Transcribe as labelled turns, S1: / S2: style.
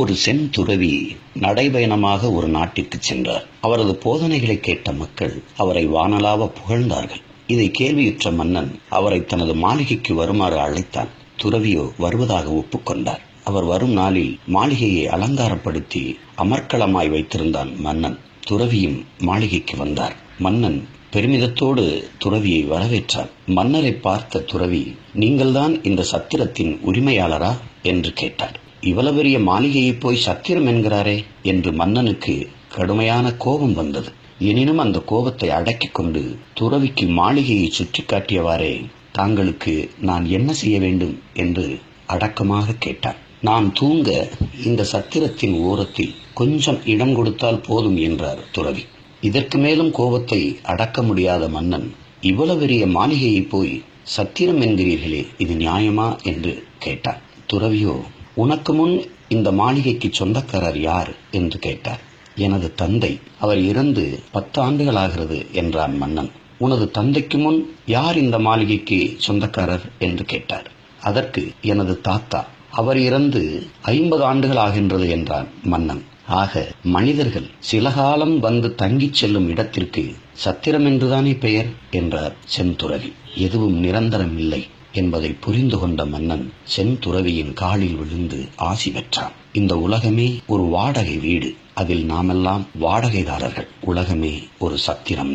S1: ஒரு செந்துறவி நடைபயணமாக ஒரு நாட்டிற்கு சென்றார். அவரது போதனைகளை கேட்ட மக்கள் அவரை வானலாவ புகழ்ந்தார்கள். இதை கேள்வியுற்ற மன்னன் அவரை தனது மாளிகைக்கு வருமாறு அழைத்தான். துறவியோ வருவதாக ஒப்புக்கொண்டார். அவர் வரும் நாளில் மாளிகையை அலங்காரப்படுத்தி அமர்க்களமாய் வைத்திருந்தான் மன்னன். துறவியும் மாளிகைக்கு வந்தார். மன்னன் பெருமிதத்தோடு துறவியை வரவேற்றார். மன்னரை பார்த்த துறவி, நீங்கள்தான் இந்த சத்திரத்தின் உரிமையாளரா என்று கேட்டார். இவ்வளவு பெரிய மாளிகையை போய் சத்திரம் என்கிறாரே என்று மன்னனுக்கு கடுமையான கோபம் வந்தது. எனினும் அந்த கோபத்தை அடக்கிக் கொண்டு துறவிக்கு மாளிகையை சுற்றி காட்டியவாறே, தாங்களுக்கு நான் என்ன செய்ய வேண்டும் என்று அடக்கமாக கேட்டார். நான் தூங்க இந்த சத்திரத்தின் ஓரத்தில் கொஞ்சம் இடம் கொடுத்தால் போதும் என்றார் துறவி. இதற்கு மேலும் கோபத்தை அடக்க முடியாத மன்னன், இவ்வளவு பெரிய மாளிகையை போய் சத்திரம் என்கிறீர்களே, இது நியாயமா என்று கேட்டார். துறவியோ, உனக்கு முன் இந்த மாளிகைக்கு சொந்தக்காரர் யார் என்று கேட்டார். எனது தந்தை, அவர் இறந்து 10 ஆண்டுகளாகிறது என்றான் மன்னன். உனது தந்தைக்கு முன் யார் இந்த மாளிகைக்கு சொந்தக்காரர் என்று கேட்டார். அதற்கு எனது தாத்தா, அவர் இறந்து 50 ஆண்டுகள் ஆகின்றது என்றான் மன்னன். ஆக மனிதர்கள் சில காலம் வந்து தங்கிச் செல்லும் இடத்திற்கு சத்திரம் என்றுதானே பெயர் என்றார் செந்துறவி. எதுவும் நிரந்தரம் இல்லை என்பதை புரிந்து கொண்ட மன்னன் செந்துறவியின் காலில் விழுந்து ஆசி பெற்றான். இந்த உலகமே ஒரு வாடகை வீடு, அதில் நாமெல்லாம் வாடகைதாரர்கள். உலகமே ஒரு சத்திரம்.